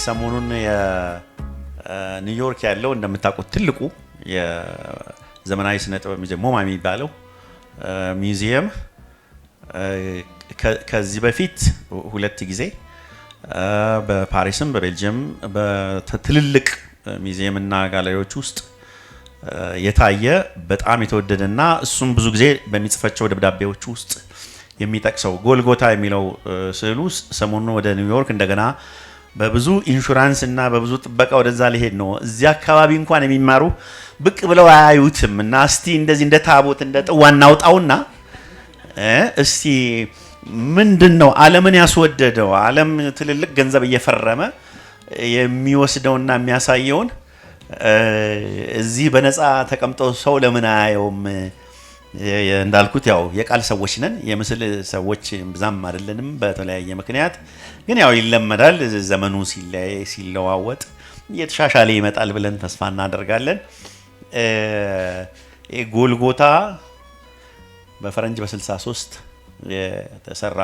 ሰሞኑን የኒውዮርክ ያለው እንደምታውቁት ትልቁ የዘመናዊ ስነ ጥበብ ሙዚየም ሞማ የሚባለው ሙዚየም ከዚህ በፊት ሁለት ጊዜ በፓሪስም በቤልጂየም በትልልቅ ሙዚየምና ጋለሪዎች ውስጥ የታየ በጣም የተወደደና እሱም ብዙ ጊዜ በሚጽፋቸው ደብዳቤዎች ውስጥ የሚጠቅሰው ጎልጎታ የሚለው ስዕሉ ሰሞኑን ወደ ኒውዮርክ እንደገና በብዙ ኢንሹራንስ እና በብዙ ጥበቃ ወደዛ ሊሄድ ነው። እዚያ አካባቢ እንኳን የሚማሩ ብቅ ብለው አያዩትም እና እስቲ እንደዚህ እንደ ታቦት እንደ ጥዋ እናውጣውና እስቲ ምንድነው ዓለምን ያስወደደው ዓለም ትልልቅ ገንዘብ እየፈረመ የሚወስደውና የሚያሳየውን እዚህ በነፃ ተቀምጠው ሰው ለምን አያየውም? እንዳልኩት ያው የቃል ሰዎች ነን፣ የምስል ሰዎች ብዛም አይደለንም በተለያየ ምክንያት። ግን ያው ይለመዳል፣ ዘመኑ ሲለዋወጥ እየተሻሻለ ይመጣል ብለን ተስፋ እናደርጋለን። ጎልጎታ በፈረንጅ በ63 የተሰራ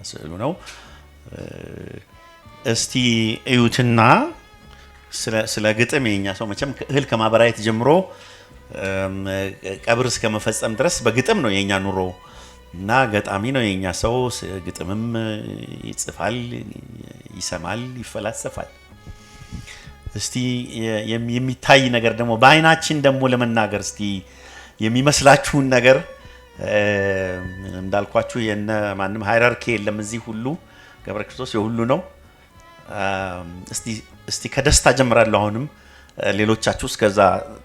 ስዕሉ ነው። እስቲ እዩትና ስለ ግጥም የኛ ሰው መቼም እህል ከማበራየት ጀምሮ ቀብር እስከ መፈጸም ድረስ በግጥም ነው የኛ ኑሮ እና ገጣሚ ነው የኛ ሰው። ግጥምም ይጽፋል፣ ይሰማል፣ ይፈላሰፋል። እስቲ የሚታይ ነገር ደግሞ በአይናችን ደግሞ ለመናገር እስቲ የሚመስላችሁን ነገር እንዳልኳችሁ የነ ማንም ሃይራርኪ የለም እዚህ ሁሉ ገብረ ክርስቶስ የሁሉ ነው። እስቲ ከደስታ ጀምራለሁ። አሁንም ሌሎቻችሁ እስከዛ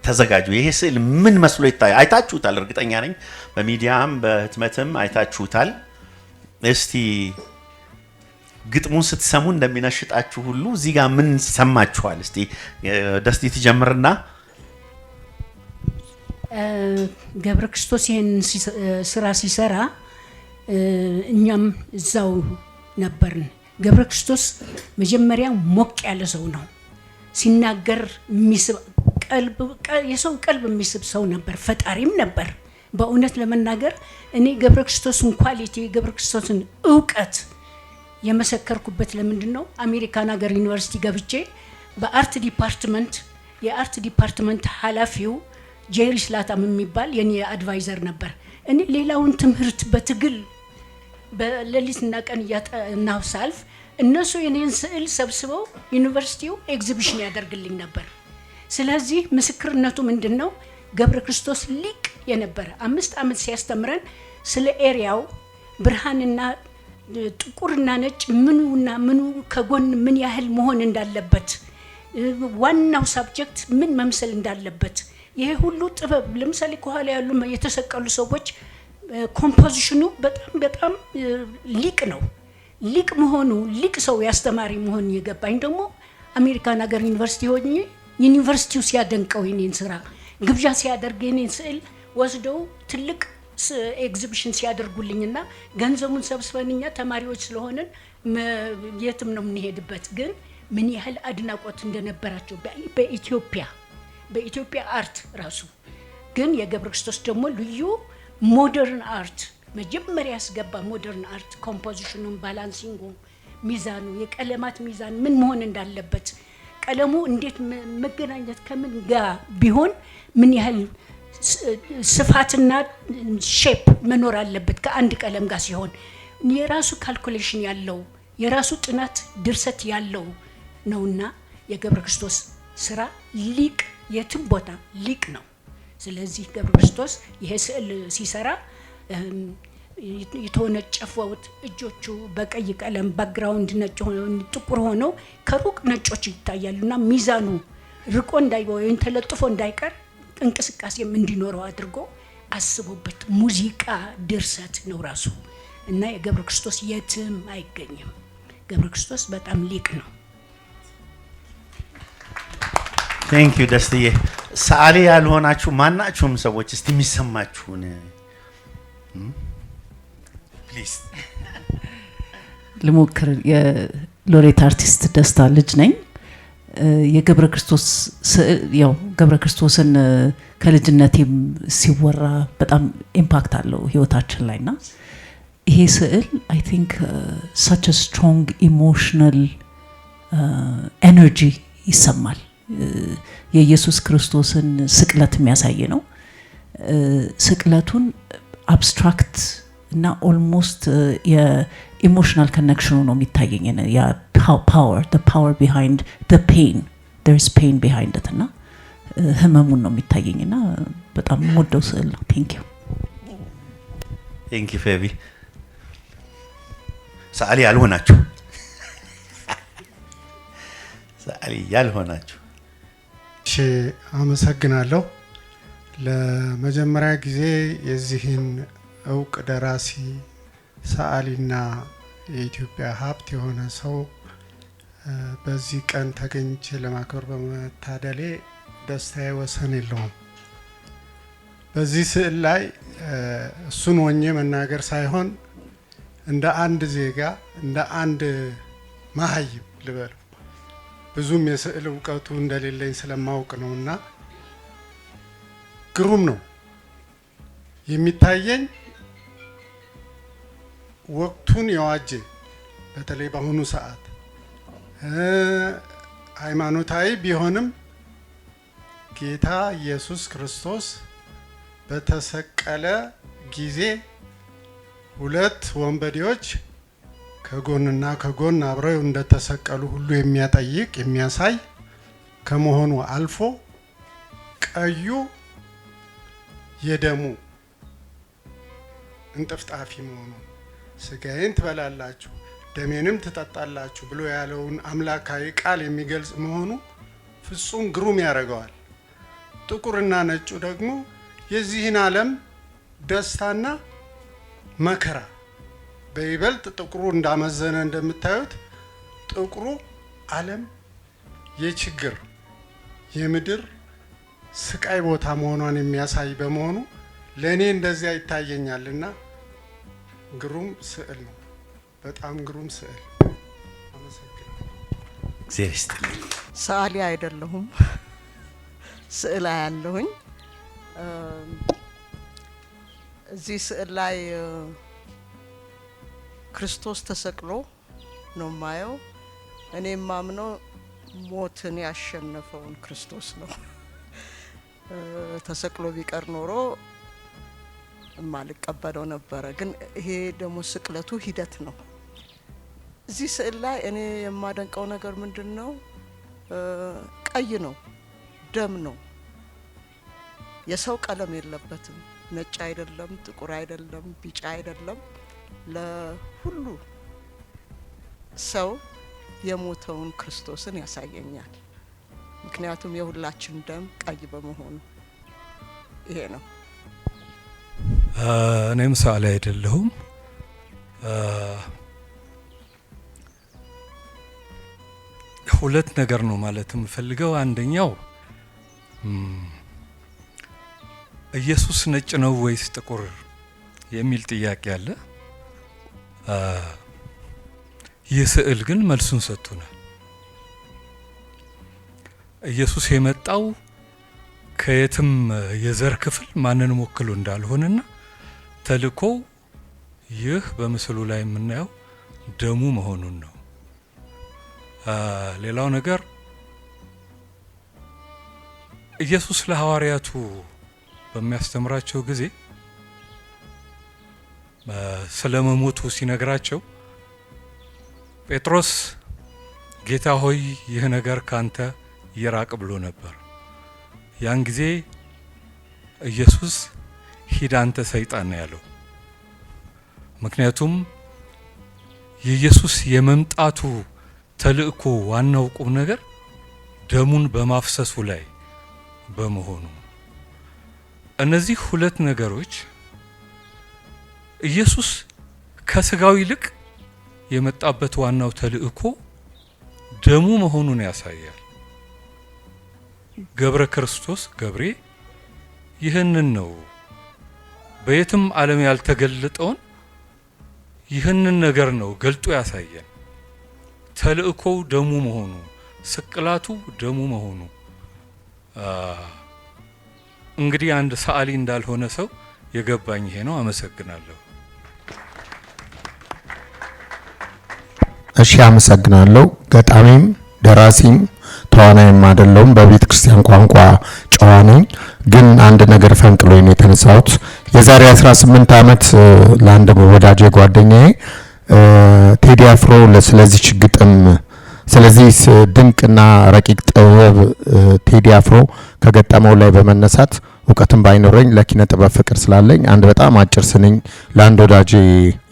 ተዘጋጁ። ይሄ ስዕል ምን መስሎ ይታያል? አይታችሁታል፣ እርግጠኛ ነኝ በሚዲያም በህትመትም አይታችሁታል። እስቲ ግጥሙን ስትሰሙ እንደሚነሽጣችሁ ሁሉ እዚህ ጋር ምን ሰማችኋል? እስቲ ደስቲ ትጀምርና። ገብረ ክርስቶስ ይሄን ስራ ሲሰራ እኛም እዛው ነበርን። ገብረ ክርስቶስ መጀመሪያ ሞቅ ያለ ሰው ነው። ሲናገር የሚስብ የሰው ቀልብ የሚስብ ሰው ነበር፣ ፈጣሪም ነበር። በእውነት ለመናገር እኔ ገብረ ክርስቶስን ኳሊቲ ገብረ ክርስቶስን እውቀት የመሰከርኩበት ለምንድን ነው? አሜሪካን ሀገር ዩኒቨርሲቲ ገብቼ በአርት ዲፓርትመንት የአርት ዲፓርትመንት ኃላፊው ጄሪ ስላታም የሚባል የኔ አድቫይዘር ነበር። እኔ ሌላውን ትምህርት በትግል በሌሊትና ቀን እያጠናሁ ሳልፍ እነሱ የኔን ስዕል ሰብስበው ዩኒቨርሲቲው ኤግዚቢሽን ያደርግልኝ ነበር። ስለዚህ ምስክርነቱ ምንድነው? ገብረ ክርስቶስ ሊቅ የነበረ 5 ዓመት ሲያስተምረን ስለ ኤሪያው ብርሃንና ጥቁርና ነጭ ምኑና ምኑ ከጎን ምን ያህል መሆን እንዳለበት ዋናው ሳብጀክት ምን መምሰል እንዳለበት ይሄ ሁሉ ጥበብ ለምሳሌ ከኋላ ያሉ የተሰቀሉ ሰዎች ኮምፖዚሽኑ በጣም ሊቅ ነው። ሊቅ መሆኑ ሊቅ ሰው ያስተማሪ መሆን የገባኝ ደግሞ አሜሪካን ሀገር ዩኒቨርሲቲ ሆኜ ዩኒቨርሲቲው ሲያደንቀው የኔን ስራ ግብዣ ሲያደርግ የኔን ስዕል ወስደው ትልቅ ኤግዚቢሽን ሲያደርጉልኝና ገንዘቡን ሰብስበንኛ ተማሪዎች ስለሆነን የትም ነው የምንሄድበት። ግን ምን ያህል አድናቆት እንደነበራቸው በኢትዮጵያ አርት ራሱ። ግን የገብረ ክርስቶስ ደግሞ ልዩ ሞደርን አርት መጀመሪያ ያስገባ ሞደርን አርት ኮምፖዚሽኑን፣ ባላንሲንጉ፣ ሚዛኑ፣ የቀለማት ሚዛን ምን መሆን እንዳለበት ቀለሙ እንዴት መገናኘት ከምን ጋር ቢሆን ምን ያህል ስፋትና ሼፕ መኖር አለበት ከአንድ ቀለም ጋር ሲሆን የራሱ ካልኩሌሽን ያለው የራሱ ጥናት ድርሰት ያለው ነውና የገብረ ክርስቶስ ስራ ሊቅ የትም ቦታ ሊቅ ነው። ስለዚህ ገብረ ክርስቶስ ይሄ ስዕል ሲሰራ የተወነጨፉት እጆቹ በቀይ ቀለም ባክግራውንድ ነጭ ሆነው ጥቁር ሆነው ከሩቅ ነጮች ይታያሉና ሚዛኑ ርቆ ወይም ተለጥፎ እንዳይቀር እንቅስቃሴም እንዲኖረው አድርጎ አስቦበት ሙዚቃ ድርሰት ነው ራሱ እና የገብረ ክርስቶስ የትም አይገኝም። ገብረ ክርስቶስ በጣም ሊቅ ነው። ቴንክ ዩ ደስትዬ። ሰዓሊ ያልሆናችሁ ማናችሁም ሰዎች እስቲ የሚሰማችሁን ፕሊዝ ልሞክር። የሎሬት አርቲስት ደስታ ልጅ ነኝ። የገብረ ክርስቶስ ያው ገብረ ክርስቶስን ከልጅነቴም ሲወራ በጣም ኢምፓክት አለው ህይወታችን ላይና ይሄ ስዕል አይ ቲንክ such a strong emotional ኤነርጂ ይሰማል። የኢየሱስ ክርስቶስን ስቅለት የሚያሳይ ነው። ስቅለቱን አብስትራክት እና ኦልሞስት የኢሞሽናል ኮኔክሽኑ ነው የሚታየኝ። ያ ፓወር the power behind the pain, there is pain behind it እና ህመሙን ነው የሚታየኝ እና በጣም ወደው ስዕል ነው። ቴንክ ዩ ፌቢ። ሰዓሊ ያልሆናችሁ ሰዓሊ ያልሆናችሁ እሺ፣ አመሰግናለሁ። ለመጀመሪያ ጊዜ የዚህን እውቅ ደራሲ ሰዓሊና የኢትዮጵያ ሀብት የሆነ ሰው በዚህ ቀን ተገኝቼ ለማክበር በመታደሌ ደስታዬ ወሰን የለውም። በዚህ ስዕል ላይ እሱን ሆኜ መናገር ሳይሆን እንደ አንድ ዜጋ እንደ አንድ መሀይም ልበለው ብዙም የስዕል እውቀቱ እንደሌለኝ ስለማውቅ ነውና ግሩም ነው የሚታየኝ። ወቅቱን የዋጀ በተለይ በአሁኑ ሰዓት ሃይማኖታዊ ቢሆንም ጌታ ኢየሱስ ክርስቶስ በተሰቀለ ጊዜ ሁለት ወንበዴዎች ከጎንና ከጎን አብረው እንደተሰቀሉ ሁሉ የሚያጠይቅ የሚያሳይ ከመሆኑ አልፎ ቀዩ የደሙ እንጥፍጣፊ መሆኑ ስጋዬን ትበላላችሁ ደሜንም ትጠጣላችሁ ብሎ ያለውን አምላካዊ ቃል የሚገልጽ መሆኑ ፍጹም ግሩም ያደርገዋል። ጥቁርና ነጩ ደግሞ የዚህን ዓለም ደስታና መከራ በይበልጥ ጥቁሩ እንዳመዘነ እንደምታዩት ጥቁሩ ዓለም የችግር የምድር ስቃይ ቦታ መሆኗን የሚያሳይ በመሆኑ ለእኔ እንደዚያ ይታየኛልና ግሩም ስዕል ነው። በጣም ግሩም ስዕል። አመሰግናለሁ። እግዚአብሔር ይስጥልኝ። ሰዓሊ አይደለሁም፣ ስዕል አያለሁኝ። እዚህ ስዕል ላይ ክርስቶስ ተሰቅሎ ነው ማየው። እኔ ማምነው ሞትን ያሸነፈውን ክርስቶስ ነው። ተሰቅሎ ቢቀር ኖሮ ማልቀበለው ነበረ። ግን ይሄ ደግሞ ስቅለቱ ሂደት ነው። እዚህ ስዕል ላይ እኔ የማደንቀው ነገር ምንድነው? ቀይ ነው፣ ደም ነው። የሰው ቀለም የለበትም። ነጭ አይደለም፣ ጥቁር አይደለም፣ ቢጫ አይደለም። ለሁሉ ሰው የሞተውን ክርስቶስን ያሳየኛል። ምክንያቱም የሁላችን ደም ቀይ በመሆኑ ይሄ ነው። እኔም ሰዓሊ አይደለሁም። ሁለት ነገር ነው ማለት የምፈልገው። አንደኛው ኢየሱስ ነጭ ነው ወይስ ጥቁር የሚል ጥያቄ አለ። ይህ ስዕል ግን መልሱን ሰጥቶናል። ኢየሱስ የመጣው ከየትም የዘር ክፍል ማንንም ወክሎ እንዳልሆነና ተልኮ ይህ በምስሉ ላይ የምናየው ደሙ መሆኑን ነው። ሌላው ነገር ኢየሱስ ለሐዋርያቱ በሚያስተምራቸው ጊዜ ስለመሞቱ ሲነግራቸው ጴጥሮስ ጌታ ሆይ ይህ ነገር ካንተ ይራቅ ብሎ ነበር። ያን ጊዜ ኢየሱስ ሂድ አንተ ሰይጣን ያለው። ምክንያቱም የኢየሱስ የመምጣቱ ተልእኮ ዋናው ቁም ነገር ደሙን በማፍሰሱ ላይ በመሆኑ እነዚህ ሁለት ነገሮች ኢየሱስ ከስጋው ይልቅ የመጣበት ዋናው ተልእኮ ደሙ መሆኑን ያሳያል። ገብረ ክርስቶስ ገብሬ ይህንን ነው በየትም ዓለም ያልተገለጠውን ይህንን ነገር ነው ገልጦ ያሳየን። ተልእኮው ደሙ መሆኑ፣ ስቅላቱ ደሙ መሆኑ። እንግዲህ አንድ ሰዓሊ እንዳልሆነ ሰው የገባኝ ይሄ ነው። አመሰግናለሁ። እሺ አመሰግናለሁ። ገጣሚም ደራሲም ተዋናይም አይደለሁም። በቤተ ክርስቲያን ቋንቋ ጨዋ ነኝ። ግን አንድ ነገር ፈንቅሎኝ ነው የተነሳሁት። የዛሬ 18 ዓመት ለአንድ ወዳጄ ጓደኛዬ ቴዲ አፍሮ ስለዚህ ግጥም ስለዚህ ድንቅና ረቂቅ ጥበብ ቴዲ አፍሮ ከገጠመው ላይ በመነሳት እውቀትም ባይኖረኝ ለኪነ ጥበብ ፍቅር ስላለኝ አንድ በጣም አጭር ስንኝ ለአንድ ወዳጄ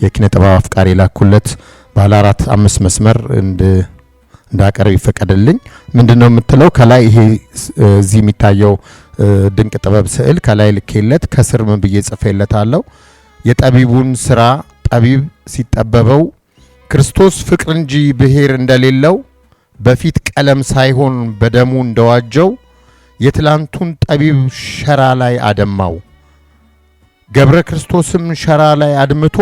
የኪነ ጥበብ አፍቃሪ ላኩለት ባለ 4-5 መስመር እንዳቀርብ ይፈቀድልኝ። ምንድነው የምትለው? ከላይ ይሄ እዚህ የሚታየው ድንቅ ጥበብ ስዕል ከላይ ልኬለት ከስር ምን ብዬ ጽፌለታለሁ? የጠቢቡን ስራ ጠቢብ ሲጠበበው ክርስቶስ ፍቅር እንጂ ብሔር እንደሌለው በፊት ቀለም ሳይሆን በደሙ እንደዋጀው የትላንቱን ጠቢብ ሸራ ላይ አደማው። ገብረ ክርስቶስም ሸራ ላይ አድምቶ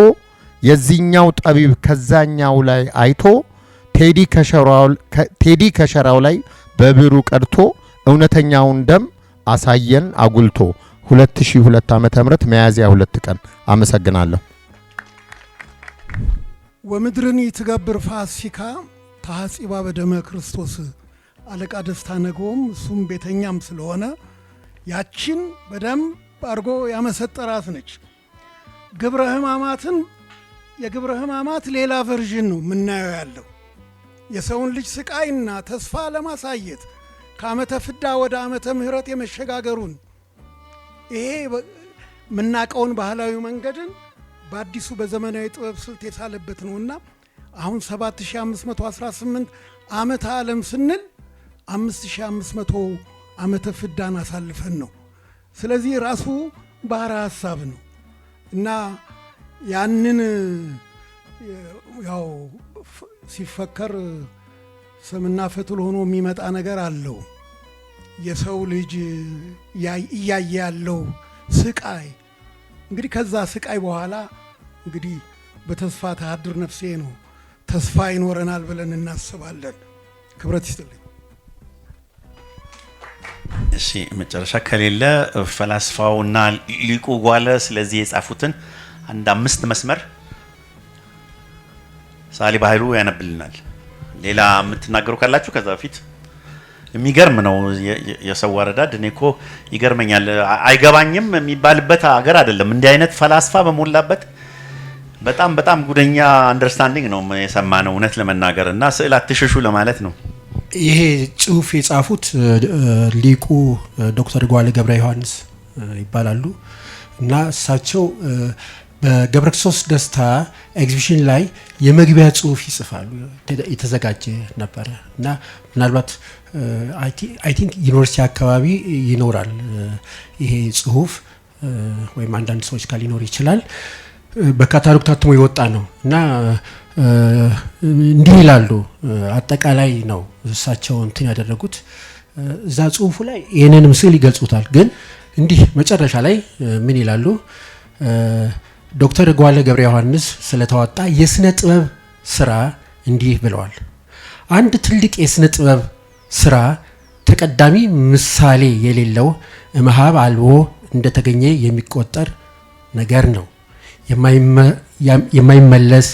የዚህኛው ጠቢብ ከዛኛው ላይ አይቶ ቴዲ ከሸራው ላይ በብሩ ቀድቶ እውነተኛውን ደም አሳየን አጉልቶ። 2002 ዓመተ ምህረት ሚያዝያ 2 ቀን። አመሰግናለሁ። ወምድርን ይትገብር ፋሲካ ታሐጺባ በደመ ክርስቶስ አለቃ ደስታ ነጎም እሱም ቤተኛም ስለሆነ ያችን በደንብ አድርጎ ያመሰጠራት ነች። ግብረ ሕማማትን የግብረ ሕማማት ሌላ ቨርዥን ነው የምናየው ያለው የሰውን ልጅ ስቃይና ተስፋ ለማሳየት ከዓመተ ፍዳ ወደ ዓመተ ምህረት የመሸጋገሩን ይሄ የምናውቀውን ባህላዊ መንገድን በአዲሱ በዘመናዊ ጥበብ ስልት የሳለበት ነውና አሁን 7518 ዓመተ ዓለም ስንል 5500 ዓመተ ፍዳን አሳልፈን ነው። ስለዚህ ራሱ ባህረ ሐሳብ ነው እና ያንን ያው ሲፈከር ስምና ፈትል ሆኖ የሚመጣ ነገር አለው። የሰው ልጅ እያየ ያለው ስቃይ እንግዲህ ከዛ ስቃይ በኋላ እንግዲህ በተስፋ ተሃድር ነፍሴ ነው ተስፋ ይኖረናል ብለን እናስባለን። ክብረት ይስጥልኝ። እሺ መጨረሻ ከሌለ ፈላስፋውና ሊቁ ጓለ ስለዚህ የጻፉትን አንድ 5 መስመር ሳሊ ባህሩ ያነብልናል። ሌላ የምትናገሩ ካላችሁ ከዛ በፊት የሚገርም ነው የሰው አረዳድ። እኔ እኮ ይገርመኛል። አይገባኝም የሚባልበት ሀገር አይደለም። እንዲህ አይነት ፈላስፋ በሞላበት በጣም ጉደኛ አንደርስታንዲንግ ነው የሰማነው እውነት ለመናገር እና ስዕል አትሽሹ ለማለት ነው። ይሄ ጽሁፍ የጻፉት ሊቁ ዶክተር ጓለ ገብረ ዮሐንስ ይባላሉ እና እሳቸው በገብረ ክርስቶስ ደስታ ኤግዚቢሽን ላይ የመግቢያ ጽሁፍ ይጽፋሉ። የተዘጋጀ ነበረ እና ምናልባት አይ ቲንክ ዩኒቨርሲቲ አካባቢ ይኖራል ይሄ ጽሁፍ ወይም አንዳንድ ሰዎች ጋር ሊኖር ይችላል። በካታሎግ ታትሞ የወጣ ነው እና እንዲህ ይላሉ። አጠቃላይ ነው እሳቸው እንትን ያደረጉት እዛ ጽሁፉ ላይ ይህንን ምስል ይገልጹታል። ግን እንዲህ መጨረሻ ላይ ምን ይላሉ? ዶክተር ጓለ ገብረ ዮሐንስ ስለተዋጣ የስነ ጥበብ ስራ እንዲህ ብለዋል። አንድ ትልቅ የስነ ጥበብ ስራ ተቀዳሚ ምሳሌ የሌለው እምሃብ አልቦ እንደተገኘ የሚቆጠር ነገር ነው። የማይመለስ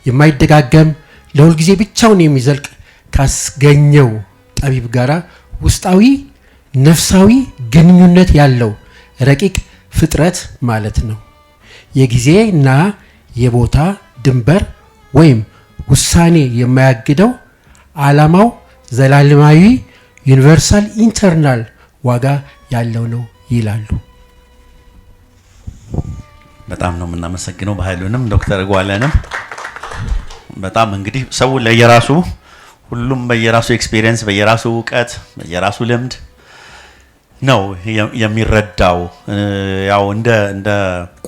የማይደጋገም ለሁል ጊዜ ብቻውን የሚዘልቅ ካስገኘው ጠቢብ ጋራ ውስጣዊ ነፍሳዊ ግንኙነት ያለው ረቂቅ ፍጥረት ማለት ነው። የጊዜና የቦታ ድንበር ወይም ውሳኔ የማያግደው ዓላማው ዘላለማዊ ዩኒቨርሳል ኢንተርናል ዋጋ ያለው ነው ይላሉ። በጣም ነው የምናመሰግነው በኃይሉንም ዶክተር ጓለንም። በጣም እንግዲህ ሰው ለየራሱ ሁሉም በየራሱ ኤክስፒሪየንስ በየራሱ እውቀት በየራሱ ልምድ ነው የሚረዳው። ያው እንደ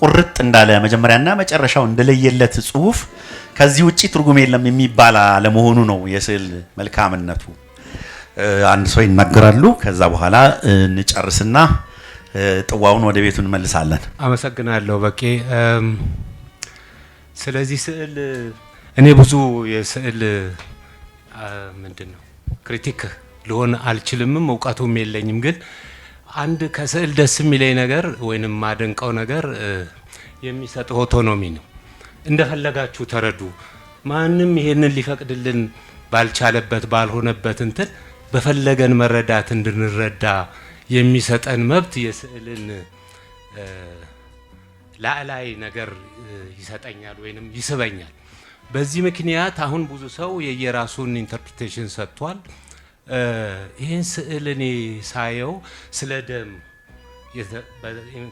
ቁርጥ እንዳለ መጀመሪያና መጨረሻው እንደለየለት ጽሁፍ ከዚህ ውጪ ትርጉም የለም የሚባል አለመሆኑ ነው የስዕል መልካምነቱ። አንድ ሰው ይናገራሉ፣ ከዛ በኋላ እንጨርስና ጥዋውን ወደ ቤቱ እንመልሳለን። አመሰግናለሁ በቄ። ስለዚህ ስዕል እኔ ብዙ የስዕል ምንድነው ክሪቲክ ልሆን አልችልምም እውቀቱም የለኝም። ግን አንድ ከስዕል ደስ የሚለኝ ነገር ወይንም ማደንቀው ነገር የሚሰጥ ኦቶኖሚ ነው። እንደፈለጋችሁ ተረዱ። ማንም ይሄንን ሊፈቅድልን ባልቻለበት ባልሆነበት እንትን በፈለገን መረዳት እንድንረዳ የሚሰጠን መብት የስዕልን ላዕላይ ነገር ይሰጠኛል ወይንም ይስበኛል። በዚህ ምክንያት አሁን ብዙ ሰው የየራሱን ኢንተርፕሪቴሽን ሰጥቷል። ይህን ስዕል እኔ ሳየው ስለ ደም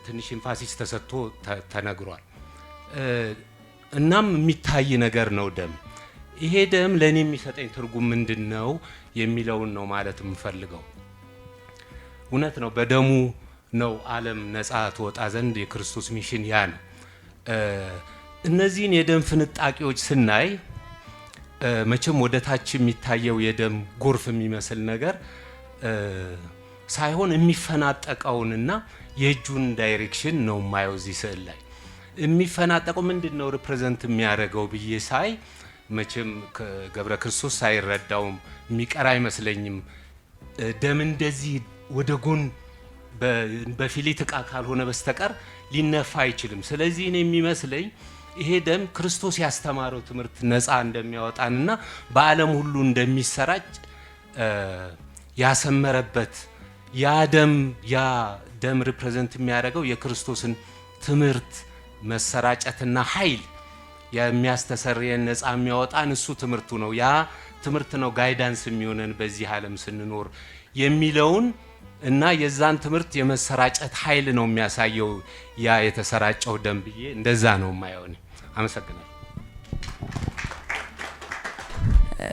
ትንሽ ኤምፋሲስ ተሰጥቶ ተነግሯል። እናም የሚታይ ነገር ነው ደም። ይሄ ደም ለእኔ የሚሰጠኝ ትርጉም ምንድን ነው የሚለውን ነው ማለት የምፈልገው። እውነት ነው፣ በደሙ ነው ዓለም ነፃ ትወጣ ዘንድ የክርስቶስ ሚሽን ያ ነው። እነዚህን የደም ፍንጣቂዎች ስናይ መቼም ወደ ታች የሚታየው የደም ጎርፍ የሚመስል ነገር ሳይሆን የሚፈናጠቀውንና የእጁን ዳይሬክሽን ነው የማየው እዚህ ስዕል ላይ። የሚፈናጠቀው ምንድን ነው ሪፕሬዘንት የሚያደርገው ብዬ ሳይ መቼም ገብረ ክርስቶስ ሳይረዳውም የሚቀር አይመስለኝም። ደም እንደዚህ ወደ ጎን በፊሊት እቃ ካልሆነ በስተቀር ሊነፋ አይችልም። ስለዚህ እኔ የሚመስለኝ ይሄ ደም ክርስቶስ ያስተማረው ትምህርት ነፃ እንደሚያወጣንና በዓለም ሁሉ እንደሚሰራጭ ያሰመረበት ያ ደም ሪፕሬዘንት የሚያደርገው የክርስቶስን ትምህርት መሰራጨትና ኃይል የሚያስተሰርየን ነፃ የሚያወጣን እሱ ትምህርቱ ነው። ያ ትምህርት ነው ጋይዳንስ የሚሆነን በዚህ ዓለም ስንኖር የሚለውን እና የዛን ትምህርት የመሰራጨት ኃይል ነው የሚያሳየው ያ የተሰራጨው ደም ብዬ እንደዛ ነው የማየው። አመሰግናለሁ።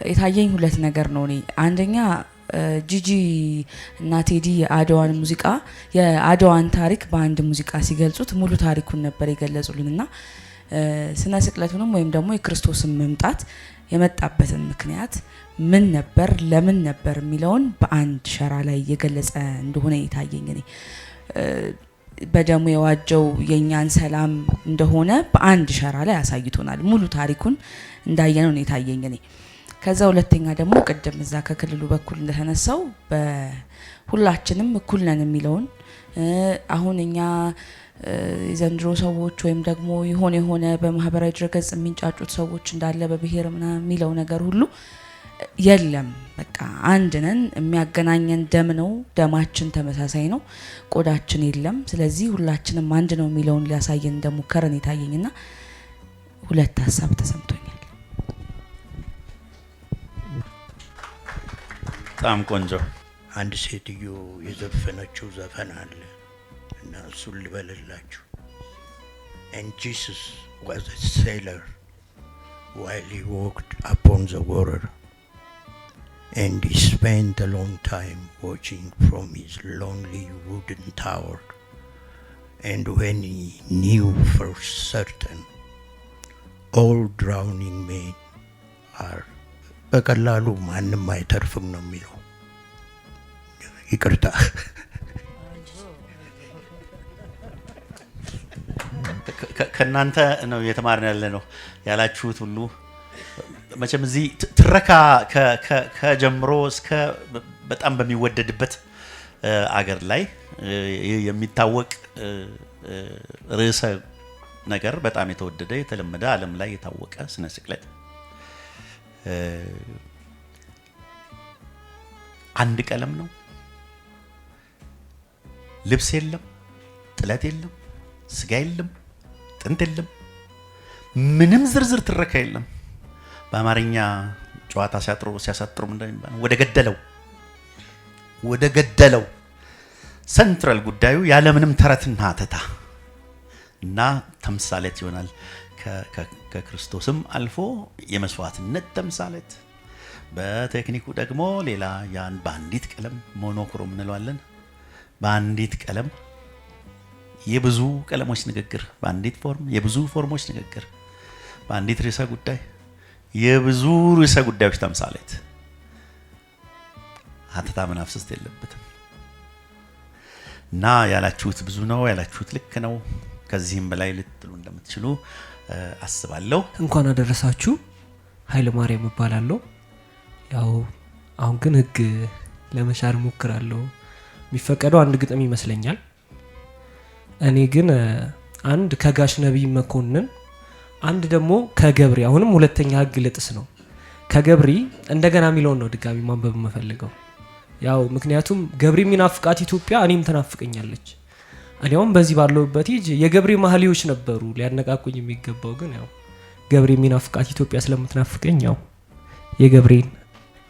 የታየኝ ሁለት ነገር ነው። እኔ አንደኛ ጂጂ እና ቴዲ የአድዋን ሙዚቃ የአድዋን ታሪክ በአንድ ሙዚቃ ሲገልጹት ሙሉ ታሪኩን ነበር የገለጹልንና ስነ ስቅለቱንም ወይም ደግሞ የክርስቶስን መምጣት የመጣበትን ምክንያት ምን ነበር ለምን ነበር የሚለውን በአንድ ሸራ ላይ የገለጸ እንደሆነ የታየኝ እኔ በደሙ የዋጀው የኛን ሰላም እንደሆነ በአንድ ሸራ ላይ አሳይቶናል። ሙሉ ታሪኩን እንዳየነው ነው የታየኝ እኔ። ከዛ ሁለተኛ ደግሞ ቅድም እዛ ከክልሉ በኩል እንደተነሳው በሁላችንም እኩል ነን የሚለውን አሁን እኛ የዘንድሮ ሰዎች ወይም ደግሞ የሆነ በማህበራዊ ድረገጽ የሚንጫጩት ሰዎች እንዳለ በብሔር ምናምን የሚለው ነገር ሁሉ የለም። በቃ አንድ ነን፣ የሚያገናኘን ደም ነው፣ ደማችን ተመሳሳይ ነው፣ ቆዳችን የለም። ስለዚህ ሁላችንም አንድ ነው የሚለውን ሊያሳየን እንደሞከረን የታየኝና ሁለት ሀሳብ ተሰምቶኛል። በጣም ቆንጆ። አንድ ሴትዮ የዘፈነችው ዘፈን አለ እና እሱን ልበልላችሁ። And Jesus was a sailor while he walked upon the water, and he spent a long time watching from his lonely wooden tower. And when he knew for certain all drowning men are በቀላሉ ማንም አይተርፍም ነው የሚለው። ይቅርታ ከእናንተ ነው እየተማርን ያለ ነው ያላችሁት ሁሉ መቼም እዚህ ትረካ ከጀምሮ እስከ በጣም በሚወደድበት አገር ላይ የሚታወቅ ርዕሰ ነገር በጣም የተወደደ የተለመደ ዓለም ላይ የታወቀ ስነ ስቅለት አንድ ቀለም ነው። ልብስ የለም፣ ጥለት የለም፣ ስጋ የለም፣ ጥንት የለም፣ ምንም ዝርዝር ትረካ የለም። በአማርኛ ጨዋታ ሲያሳጥሩ እንደሚባለው ወደ ገደለው ሰንትራል ጉዳዩ ያለምንም ተረትና ተታ እና ተምሳሌት ይሆናል። ከክርስቶስም አልፎ የመስዋዕትነት ተምሳሌት፣ በቴክኒኩ ደግሞ ሌላ ያን በአንዲት ቀለም ሞኖክሮም እንለዋለን። በአንዲት ቀለም የብዙ ቀለሞች ንግግር፣ በአንዲት ፎርም የብዙ ፎርሞች ንግግር፣ በአንዲት ርዕሰ ጉዳይ የብዙ ርዕሰ ጉዳዮች ተምሳሌት። ሀተታ መናፍስት የለበትም እና ያላችሁት ብዙ ነው፣ ያላችሁት ልክ ነው። ከዚህም በላይ ልትሉ እንደምትችሉ አስባለሁ። እንኳን አደረሳችሁ። ኃይለ ማርያም እባላለሁ። ያው አሁን ግን ህግ ለመሻር ሞክራለሁ። የሚፈቀደው አንድ ግጥም ይመስለኛል። እኔ ግን አንድ ከጋሽ ነብይ መኮንን አንድ ደግሞ ከገብሪ አሁንም ሁለተኛ ህግ ልጥስ ነው። ከገብሪ እንደገና የሚለውን ነው ድጋሚ ማንበብ የምፈልገው። ያው ምክንያቱም ገብሪ የሚናፍቃት ኢትዮጵያ እኔም ተናፍቀኛለች። እኔውም በዚህ ባለውበት ይጅ የገብሪ ማህሊዎች ነበሩ ሊያነቃቁኝ የሚገባው ግን ያው ገብሪ የሚናፍቃት ኢትዮጵያ ስለምትናፍቀኝ ያው የገብሪን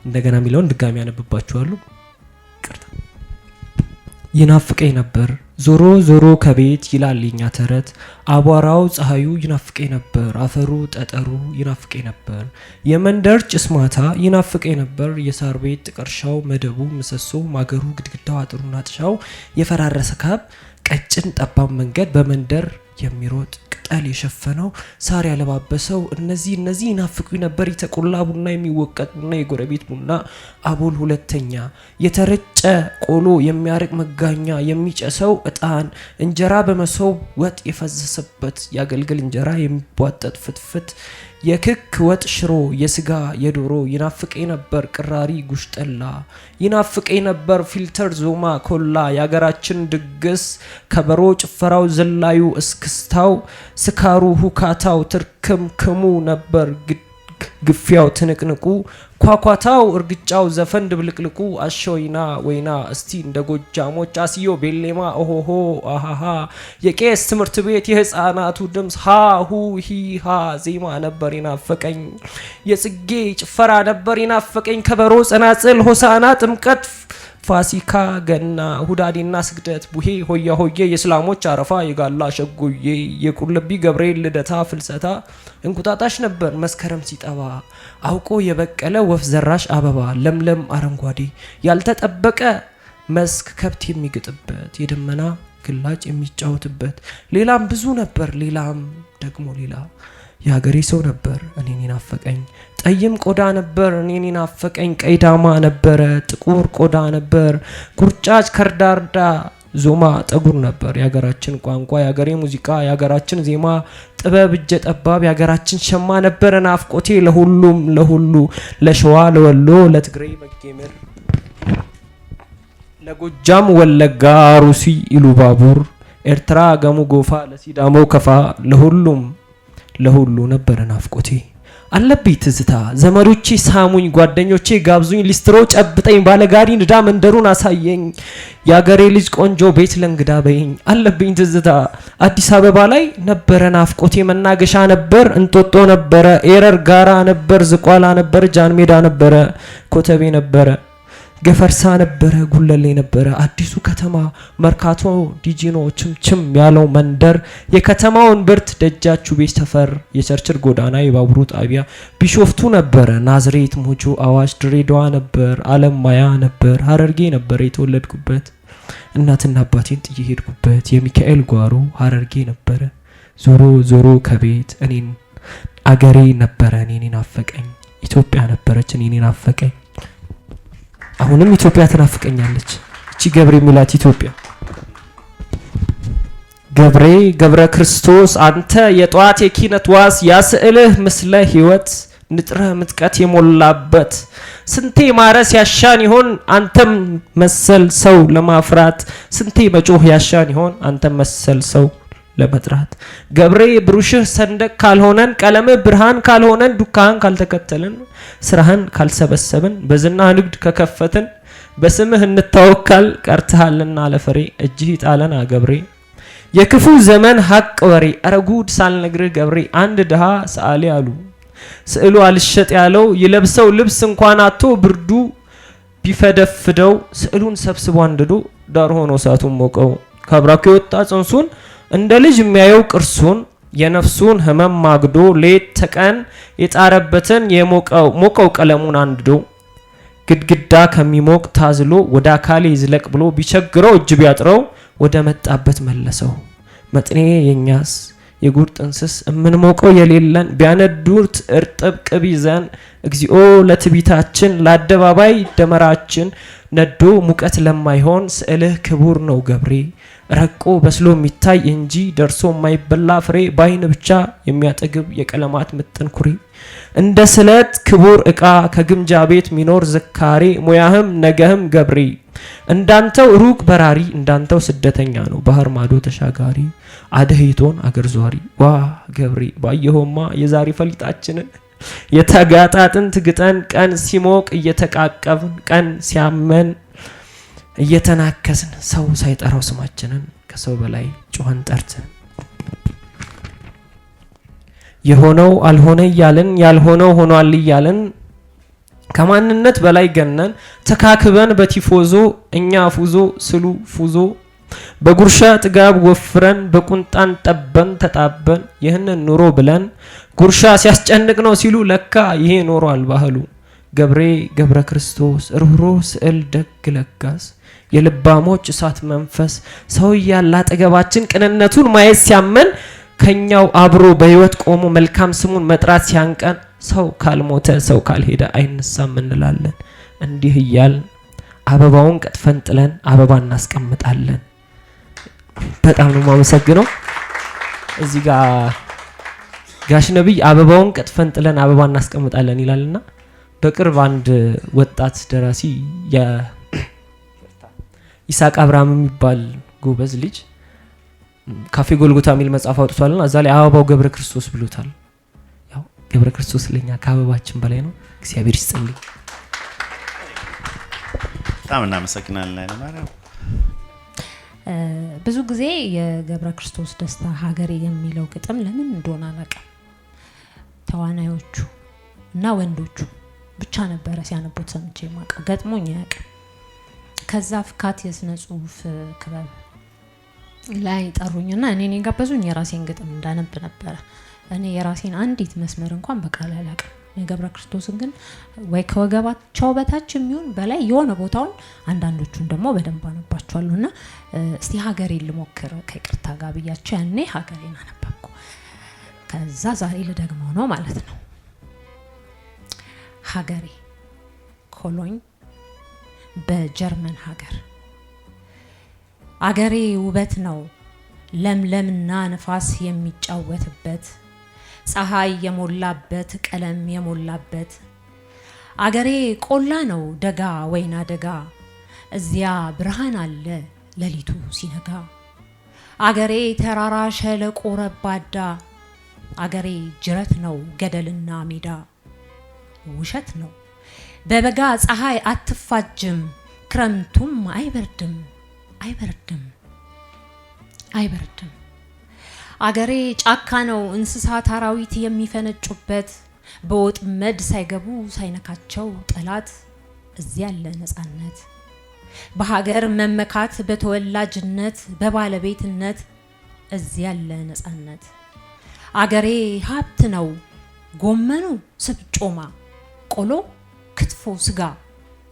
እንደገና የሚለውን ድጋሚ ያነብባችኋለሁ። ይቅርታ። ይናፍቀኝ ነበር ዞሮ ዞሮ ከቤት ይላል የኛ ተረት። አቧራው ፀሐዩ ይናፍቀኝ ነበር፣ አፈሩ ጠጠሩ ይናፍቀኝ ነበር፣ የመንደር ጭስማታ ይናፍቀኝ ነበር፣ የሳር ቤት ጥቀርሻው መደቡ ምሰሶ ማገሩ ግድግዳው አጥሩና ጥሻው የፈራረሰ ካብ ቀጭን ጠባብ መንገድ በመንደር የሚሮጥ ቅጠል የሸፈነው ሳር ያለባበሰው እነዚህ ይናፍቁኝ ነበር። የተቆላ ቡና የሚወቀጥ ቡና የጎረቤት ቡና አቦል ሁለተኛ የተረጨ ቆሎ የሚያርቅ መጋኛ የሚጨሰው እጣን እንጀራ በመሶብ ወጥ የፈዘሰበት ያገልግል እንጀራ የሚቧጠጥ ፍትፍት የክክ ወጥ ሽሮ የስጋ የዶሮ ይናፍቀኝ ነበር። ቅራሪ ጉሽጠላ ይናፍቀኝ ነበር። ፊልተር ዞማ ኮላ የሀገራችን ድግስ ከበሮ ጭፈራው ዘላዩ እስክስታው ስካሩ ሁካታው ትርክምክሙ ነበር። ግፊያው ትንቅንቁ ኳኳታው እርግጫው ዘፈን ድብልቅልቁ አሾይና ወይና እስቲ እንደ ጎጃሞች አስዮ ቤሌማ ኦሆሆ አሃሃ የቄስ ትምህርት ቤት የህፃናቱ ድምፅ ሃሁ ሂሃ ዜማ ነበር ይናፈቀኝ። የጽጌ ጭፈራ ነበር ይናፈቀኝ። ከበሮ ጸናጽል ሆሳና ጥምቀት ፋሲካ ገና ሁዳዴና ስግደት ቡሄ ሆያ ሆዬ የእስላሞች አረፋ የጋላ ሸጎዬ የቁልቢ ገብርኤል ልደታ ፍልሰታ እንቁጣጣሽ ነበር መስከረም ሲጠባ አውቆ የበቀለ ወፍ ዘራሽ አበባ ለምለም አረንጓዴ ያልተጠበቀ መስክ ከብት የሚግጥበት የደመና ግላጭ የሚጫወትበት ሌላም ብዙ ነበር። ሌላም ደግሞ ሌላ የሀገሬ ሰው ነበር እኔን ይናፈቀኝ። ጠይም ቆዳ ነበር እኔን ይናፈቀኝ። ቀይ ዳማ ነበረ ጥቁር ቆዳ ነበር። ጉርጫጭ ከርዳርዳ ዞማ ጠጉር ነበር። የሀገራችን ቋንቋ የሀገሬ ሙዚቃ የሀገራችን ዜማ ጥበብ እጀ ጠባብ የሀገራችን ሸማ ነበረ ናፍቆቴ ለሁሉም ለሁሉ ለሸዋ ለወሎ ለትግራይ በጌምር ለጎጃም ወለጋ አሩሲ ኢሉባቡር ኤርትራ ገሙ ጎፋ ለሲዳሞ ከፋ ለሁሉም ለሁሉ ነበረ ናፍቆቴ። አለብኝ ትዝታ ዘመዶቼ ሳሙኝ ጓደኞቼ ጋብዙኝ ሊስትሮ ጨብጠኝ ባለጋሪ ንዳ መንደሩን አሳየኝ ያገሬ ልጅ ቆንጆ ቤት ለእንግዳ በይኝ። አለብኝ ትዝታ አዲስ አበባ ላይ ነበረ ናፍቆቴ መናገሻ ነበር እንጦጦ ነበረ ኤረር ጋራ ነበር ዝቋላ ነበር ጃን ሜዳ ነበረ ኮተቤ ነበረ ገፈርሳ ነበረ ጉለሌ ነበረ አዲሱ ከተማ መርካቶ ዲጂኖ ችምችም ያለው መንደር የከተማውን ብርት ደጃችሁ ቤት ሰፈር የቸርችል ጎዳና የባቡሩ ጣቢያ ቢሾፍቱ ነበረ ናዝሬት ሞጆ አዋሽ ድሬዳዋ ነበር አለም ማያ ነበር ሀረርጌ ነበር የተወለድኩበት እናትና አባቴን ጥዬ ሄድኩበት የሚካኤል ጓሮ ሀረርጌ ነበረ ዞሮ ዞሮ ከቤት እኔን አገሬ ነበረ እኔን ናፈቀኝ ኢትዮጵያ ነበረች እኔን ናፈቀኝ። አሁንም ኢትዮጵያ ተናፍቀኛለች እቺ ገብሬ ሚላት ኢትዮጵያ። ገብሬ ገብረ ክርስቶስ አንተ የጧት የኪነት ዋስ ያስእልህ ምስለ ህይወት ንጥረ ምጥቀት የሞላበት ስንቴ ማረስ ያሻን ይሆን አንተም መሰል ሰው ለማፍራት ስንቴ መጮህ ያሻን ይሆን አንተም መሰል ሰው ለመጥራት ገብሬ ብሩሽህ ሰንደቅ ካልሆነን ቀለምህ ብርሃን ካልሆነን ዱካህን ካልተከተልን ስራህን ካልሰበሰብን በዝና ንግድ ከከፈትን በስምህ እንታወካል ቀርተሃልና ለፈሬ እጅህ ጣለና ገብሬ የክፉ ዘመን ሀቅ ወሬ አረጉድ ሳልነግርህ ገብሬ አንድ ድሃ ሰዓሊ አሉ ስዕሉ አልሸጥ ያለው ይለብሰው ልብስ እንኳን አቶ ብርዱ ቢፈደፍደው ስዕሉን ሰብስቦ አንድዶ ዳር ሆኖ ሳቱን ሞቀው ካብራኩ የወጣ ጽንሱን እንደ ልጅ የሚያየው ቅርሱን የነፍሱን ህመም ማግዶ ሌት ተቀን የጣረበትን የሞቀው ቀለሙን አንድዶ ግድግዳ ከሚሞቅ ታዝሎ ወደ አካሌ ይዝለቅ ብሎ ቢቸግረው እጅ ቢያጥረው ወደ መጣበት መለሰው። መጥኔ የኛስ የጉር ጥንስስ እምንሞቀው የሌለን ቢያነዱት እርጥብ ቅብ ይዘን እግዚኦ ለትቢታችን ለአደባባይ ደመራችን ነዶ ሙቀት ለማይሆን ስዕልህ ክቡር ነው ገብሬ ረቆ በስሎ የሚታይ እንጂ ደርሶ የማይበላ ፍሬ ባይን ብቻ የሚያጠግብ የቀለማት ምጥን ኩሬ እንደ ስለት ክቡር እቃ ከግምጃ ቤት ሚኖር ዝካሬ ሙያህም ነገህም ገብሬ እንዳንተው ሩቅ በራሪ እንዳንተው ስደተኛ ነው ባህር ማዶ ተሻጋሪ አደህይቶን አገር ዟሪ ዋ ገብሬ ባየሆማ የዛሬ ፈልጣችንን የተጋጣጥን ትግጠን ቀን ሲሞቅ እየተቃቀብን ቀን ሲያመን እየተናከስን ሰው ሳይጠራው ስማችንን ከሰው በላይ ጮኸን ጠርተን የሆነው አልሆነ እያልን ያልሆነው ሆኗል እያልን ከማንነት በላይ ገነን ተካክበን በቲፎዞ እኛ ፉዞ ስሉ ፉዞ በጉርሻ ጥጋብ ወፍረን በቁንጣን ጠበን ተጣበን ይህንን ኑሮ ብለን ጉርሻ ሲያስጨንቅ ነው ሲሉ ለካ ይሄ ኖሯል ባህሉ ገብሬ ገብረ ክርስቶስ ርኅሩህ ስዕል ደግ ለጋስ የልባሞች እሳት መንፈስ ሰው ያላ አጠገባችን ቅንነቱን ማየት ሲያመን ከኛው አብሮ በህይወት ቆሞ መልካም ስሙን መጥራት ሲያንቀን ሰው ካልሞተ ሰው ካልሄደ አይነሳም እንላለን እንዲህ እያል አበባውን ቀጥፈን ጥለን አበባ እናስቀምጣለን በጣም ነው ማመሰግነው እዚህ ጋር ጋሽ ነብይ አበባውን ቀጥፈን ጥለን አበባ እናስቀምጣለን ይላልና በቅርብ አንድ ወጣት ደራሲ ይስሐቅ አብርሃም የሚባል ጎበዝ ልጅ ካፌ ጎልጎታ የሚል መጽሐፍ አውጥቷልና እዛ ላይ አበባው ገብረ ክርስቶስ ብሎታል ያው ገብረ ክርስቶስ ለኛ ከአበባችን በላይ ነው እግዚአብሔር ይስጥልኝ በጣም እናመሰግናለን ማርያም ብዙ ጊዜ የገብረ ክርስቶስ ደስታ ሀገሬ የሚለው ግጥም ለምን እንደሆነ አላውቅም ተዋናዮቹ እና ወንዶቹ ብቻ ነበረ ሲያነቡት ሰምቼ ማቀው ገጥሞኝ ያውቅ ከዛ ፍካት የስነ ጽሁፍ ክበብ ላይ ጠሩኝና እኔን የጋበዙኝ የራሴን ግጥም እንዳነብ ነበረ እኔ የራሴን አንዲት መስመር እንኳን በቃል አላውቅም የገብረ ክርስቶስን ግን ወይ ከወገባቸው በታች የሚሆን በላይ የሆነ ቦታውን አንዳንዶቹን ደግሞ በደንብ አነባቸዋለሁና እስቲ ሀገሬን ልሞክር ከይቅርታ ጋር ብያቸው ያኔ ሀገሬን አነበብኩ ከዛ ዛሬ ልደግመው ነው ማለት ነው ሀገሬ ኮሎኝ በጀርመን ሀገር አገሬ ውበት ነው ለምለምና ንፋስ የሚጫወትበት ፀሐይ የሞላበት ቀለም የሞላበት አገሬ ቆላ ነው ደጋ ወይና ደጋ እዚያ ብርሃን አለ ለሊቱ ሲነጋ አገሬ ተራራ ሸለቆ ረባዳ አገሬ ጅረት ነው ገደልና ሜዳ ውሸት ነው በበጋ ፀሐይ አትፋጅም ክረምቱም አይበርድም አይበርድም አይበርድም አገሬ ጫካ ነው እንስሳት አራዊት የሚፈነጩበት በወጥመድ ሳይገቡ ሳይነካቸው ጠላት እዚያ ያለ ነፃነት በሀገር መመካት በተወላጅነት በባለቤትነት እዚያ ያለ ነፃነት አገሬ ሀብት ነው ጎመኑ ስብጮማ ቆሎ ክትፎ ስጋ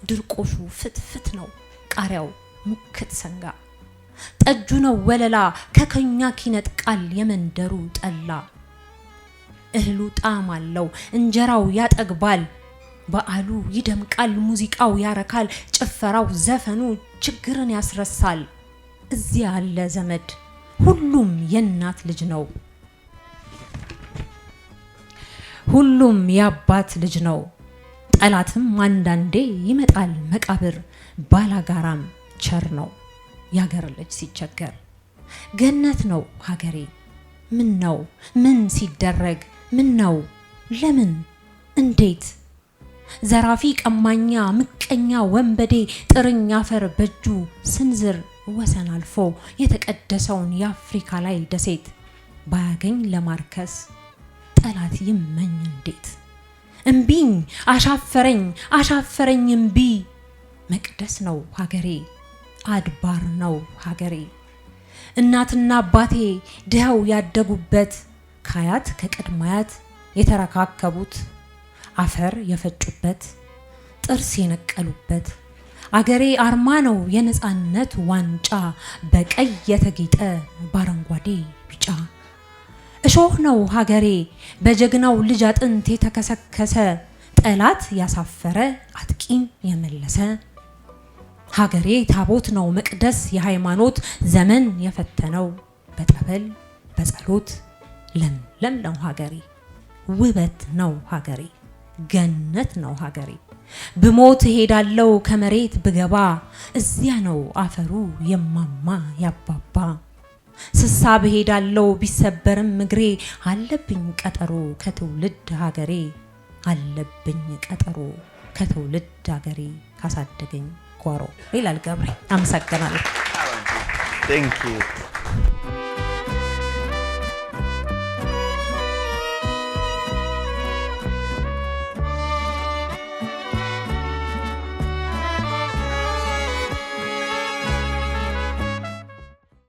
ድርቆሹ ፍትፍት ነው ቃሪያው ሙክት ሰንጋ ጠጁ ነው ወለላ ከከኛክ ይነጥቃል የመንደሩ ጠላ እህሉ ጣዕም አለው እንጀራው ያጠግባል በዓሉ ይደምቃል ሙዚቃው ያረካል ጭፈራው ዘፈኑ ችግርን ያስረሳል እዚያ ያለ ዘመድ ሁሉም የእናት ልጅ ነው ሁሉም ያባት ልጅ ነው ጠላትም አንዳንዴ ይመጣል መቃብር ባላጋራም ቸር ነው ያገር ልጅ ሲቸገር ገነት ነው ሀገሬ ምን ነው ምን ሲደረግ ምን ነው ለምን እንዴት ዘራፊ ቀማኛ ምቀኛ ወንበዴ ጥርኝ አፈር በጁ ስንዝር ወሰን አልፎ የተቀደሰውን የአፍሪካ ላይ ደሴት ባያገኝ ለማርከስ ጠላት ይመኝ እንዴት እምቢኝ አሻፈረኝ አሻፈረኝ እምቢ መቅደስ ነው ሀገሬ አድባር ነው ሀገሬ እናትና አባቴ ድኸው ያደጉበት ካያት ከቀድማያት የተረካከቡት አፈር የፈጩበት ጥርስ የነቀሉበት አገሬ አርማ ነው የነፃነት ዋንጫ በቀይ የተጌጠ ባረንጓዴ ቢጫ እሾህ ነው ሀገሬ በጀግናው ልጅ አጥንት የተከሰከሰ ጠላት ያሳፈረ አጥቂን የመለሰ ሀገሬ ታቦት ነው መቅደስ የሃይማኖት ዘመን የፈተነው በጠበል በጸሎት ለምለም ነው ሀገሬ ውበት ነው ሀገሬ ገነት ነው ሀገሬ ብሞት ሄዳለው ከመሬት ብገባ እዚያ ነው አፈሩ የማማ ያባባ ስሳብ ሄዳለው ቢሰበርም እግሬ አለብኝ ቀጠሮ ከትውልድ ሀገሬ አለብኝ ቀጠሮ ከትውልድ ሀገሬ ካሳደገኝ ጓሮ ይላል ገብሬ። አመሰግናለሁ። Thank you.